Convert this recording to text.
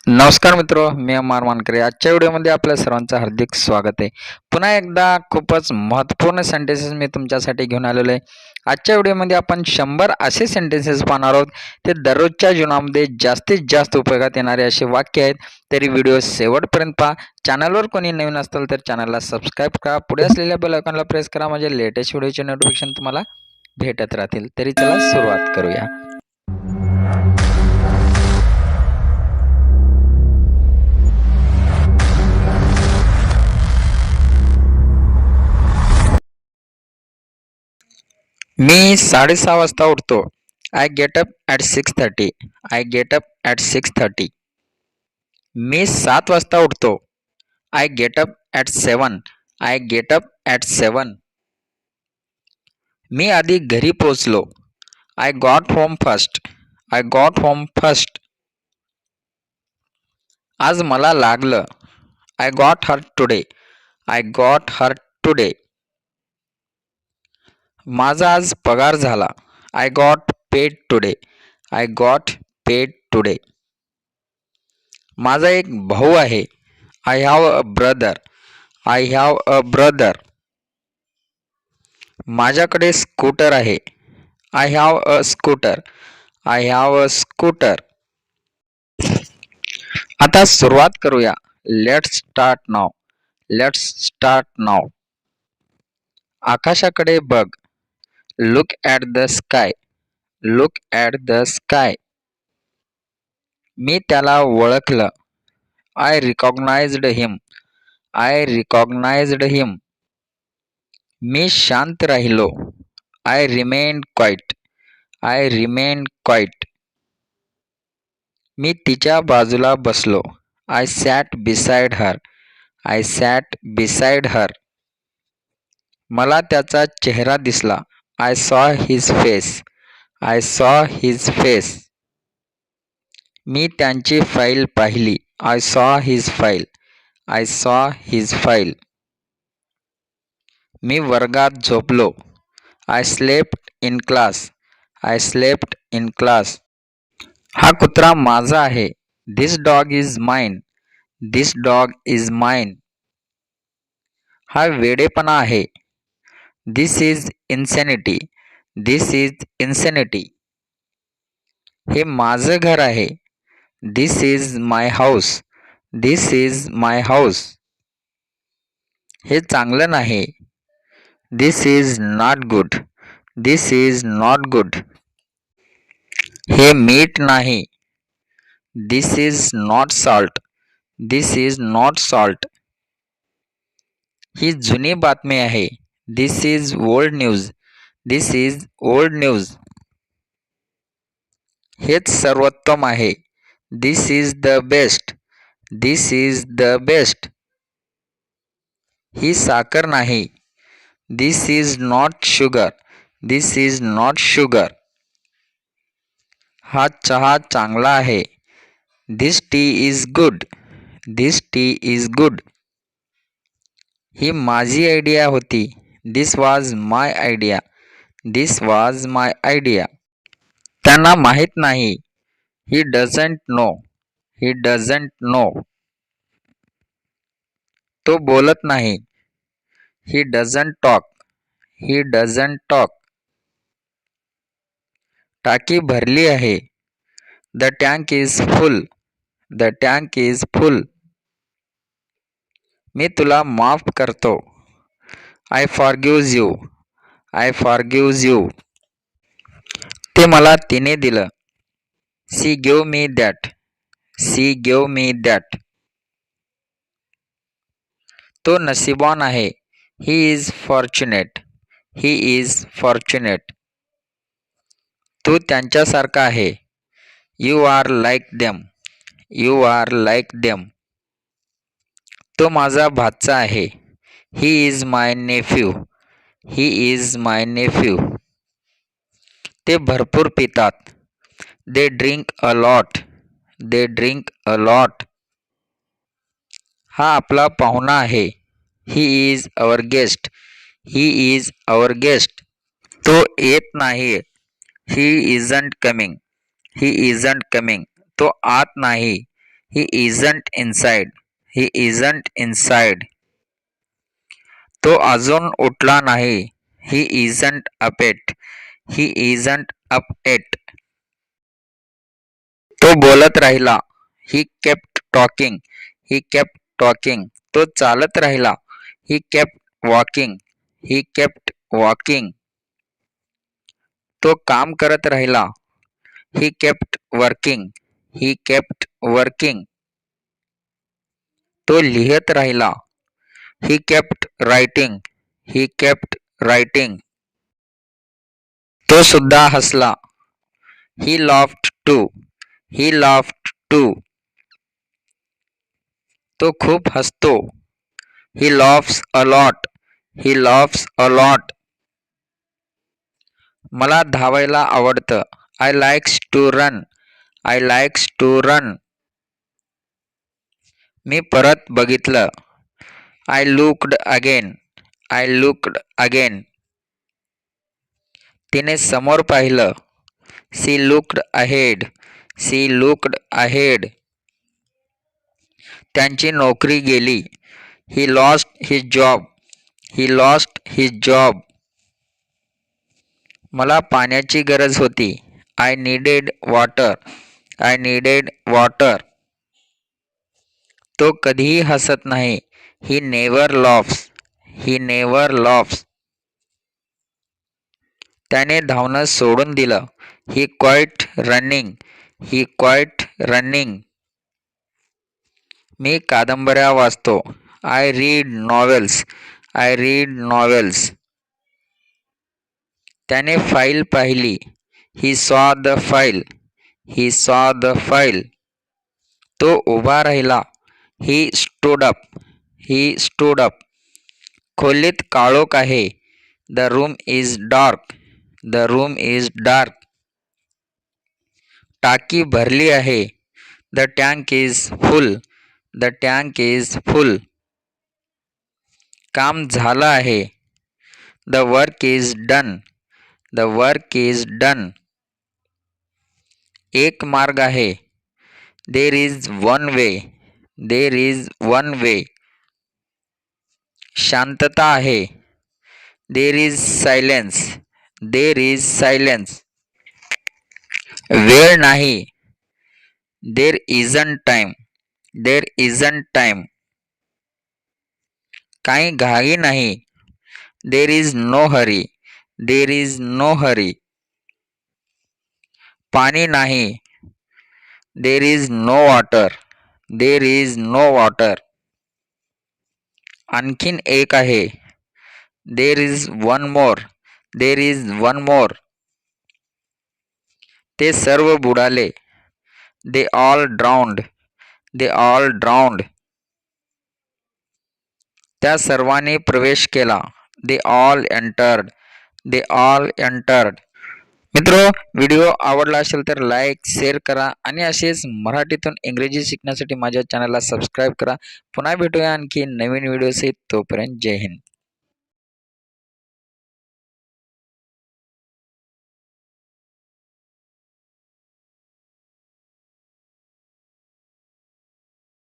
नमस्कार मित्र, मी अमर मानकरे. आजच्या व्हिडिओमध्ये आपल्या सर्वांचं हार्दिक स्वागत आहे. पुन्हा एकदा खूपच महत्त्वपूर्ण सेंटेन्सेस मी तुमच्यासाठी घेऊन आलेलो आहे. आजच्या व्हिडिओमध्ये आपण 100 असे सेंटेन्सेस पाहणार आहोत. ते दररोजच्या जीवनामध्ये जास्तीत जास्त उपयोगात येणारे असे वाक्य आहेत. तरी व्हिडिओ शेवटपर्यंत पहा. चॅनलवर कोणी नवीन असतील तर चॅनलला सबस्क्राईब करा. पुढे असलेल्या बेल आयकॉनला प्रेस करा म्हणजे लेटेस्ट व्हिडिओचे नोटिफिकेशन तुम्हाला भेटत राहतील. तरी चला सुरुवात करूया. मी 6:30 वाजता उठतो. I get up at 6:30. I get up at 6:30. मी 7 वाजता उठतो. I get up at 7. I get up at 7. मी आधी घरी पोचलो. I got home first. I got home first. आज मला लागलं. I got hurt today. I got hurt today. माझा आज पगार झाला. I got paid today. I got paid today. माझा एक भाऊ आहे. I have a brother. I have a brother. माझ्याकडे स्कूटर आहे. I have a scooter. I have a scooter. आता सुरुवात करूया. Let's start now. Let's start नाव. आकाशाकडे बघ. Look at the sky. Look at the sky. मी त्याला ओळखलं. I recognised him. I recognised हिम. मी शांत राहिलो. I remained quiet. I remained quiet. मी तिच्या बाजूला बसलो. I Sat beside her. I Sat beside her. मला त्याचा चेहरा दिसला. I saw his face. I saw his face. मी त्यांची फाईल पाहिली. I saw his file. I saw his file. मी वर्गात झोपलो. I slept in class. I slept in class. हा कुत्रा माझा आहे. This dog is mine. This dog is mine. हा वेडेपणा आहे. This is इन्सॅनिटी. This is इन्सॅनिटी. हे माझं घर आहे. This is my house. This is my house. हे चांगलं नाही. This is not good. This is not good. हे मीठ नाही. This is not salt. This is not salt. ही जुनी बातमी आहे. This is old news. This is old news. हेच सर्वोत्तम आहे. This is the best. This is the best. ही साखर नाही. This is not sugar. This is not sugar. हा चहा चांगला आहे. This T is good. This T is good. ही माझी आयडिया होती. This was my idea. This was my idea. त्यांना माहीत नाही. He doesn't know. He doesn't know. तो बोलत नाही. He doesn't talk. He doesn't talk. टाकी भरली आहे. The tank is full. The tank is फुल. मी तुला माफ करतो. I फॉरगिव्ज you. I फॉरगिव्ज you. ते मला तिने दिलं. शी give me that. She give me that. तो नशीबवान आहे. He is fortunate. He is fortunate. तू त्यांच्यासारखा आहे. You R like them. You R like them. तो माझा भाचा आहे. He is my Neiphiu. He is माय नेफ्यू. ते भरपूर पितात. They drink a lot. They drink a lot. हा आपला पाहुणा आहे. He is our guest. He is our guest. तो येत नाही. ही isn't coming. He isn't coming. तो आत नाही. He isn't inside. He isn't inside. तो अजून उठला नाही. He isn't up yet. He isn't up yet. तो बोलत राहिला. He kept talking. He kept talking. तो चालत राहिला. He kept walking. He kept walking. तो काम करत राहिला. He kept working. He kept working. तो लिहत राहिला. He kept writing. He kept writing. तो सुद्धा हसला. He laughed too. He laughed too. तो खूप हसतो. He laughs a lot. He laughs a lot. मला धावायला आवडतं. I likes to run. I likes to run. मी परत बघितलं. I looked again. I looked again. तिने समोर पाहिलं. She looked ahead. She looked ahead. त्यांची नोकरी गेली. He lost his job. He lost his job. मला पाण्याची गरज होती. I needed water. I needed water. तो कधीही हसत नाही. He never laughs. He never laughs. त्याने धावणं सोडून दिलं. He quit running. He quit running. मी कादंबऱ्या वाचतो. I read novels. I read novels. त्याने फाईल पाहिली. He saw the file. He saw the file. तो उभा राहिला. He stood up. He stood up. खोलीत काळोख आहे. The room is dark. The room is dark. टाकी भरली आहे. The tank is full. The tank is full. काम झालं आहे. The work is done. The work is done. एक मार्ग आहे. There is one way. There is one way. शांतता आहे. There is silence. There is silence. वेळ नाही. There isn't time. There isn't time. काही घाई नाही. There is no hurry. There is no hurry. पाणी नाही. There is no water. There is no water. आणखीन एक आहे. There is one more. There is one more. ते सर्व बुडाले. They all drowned. They all drowned. त्या सर्वांनी प्रवेश केला. They all entered. They all entered. मित्रो, व्हिडिओ आवडला असेल तर लाईक शेअर करा आणि असेच मराठीतून इंग्रजी शिकण्यासाठी माझ्या चॅनलला सबस्क्राईब करा. पुन्हा भेटूया आणखी नवीन व्हिडिओ सहित. तोपर्यंत जय हिंद.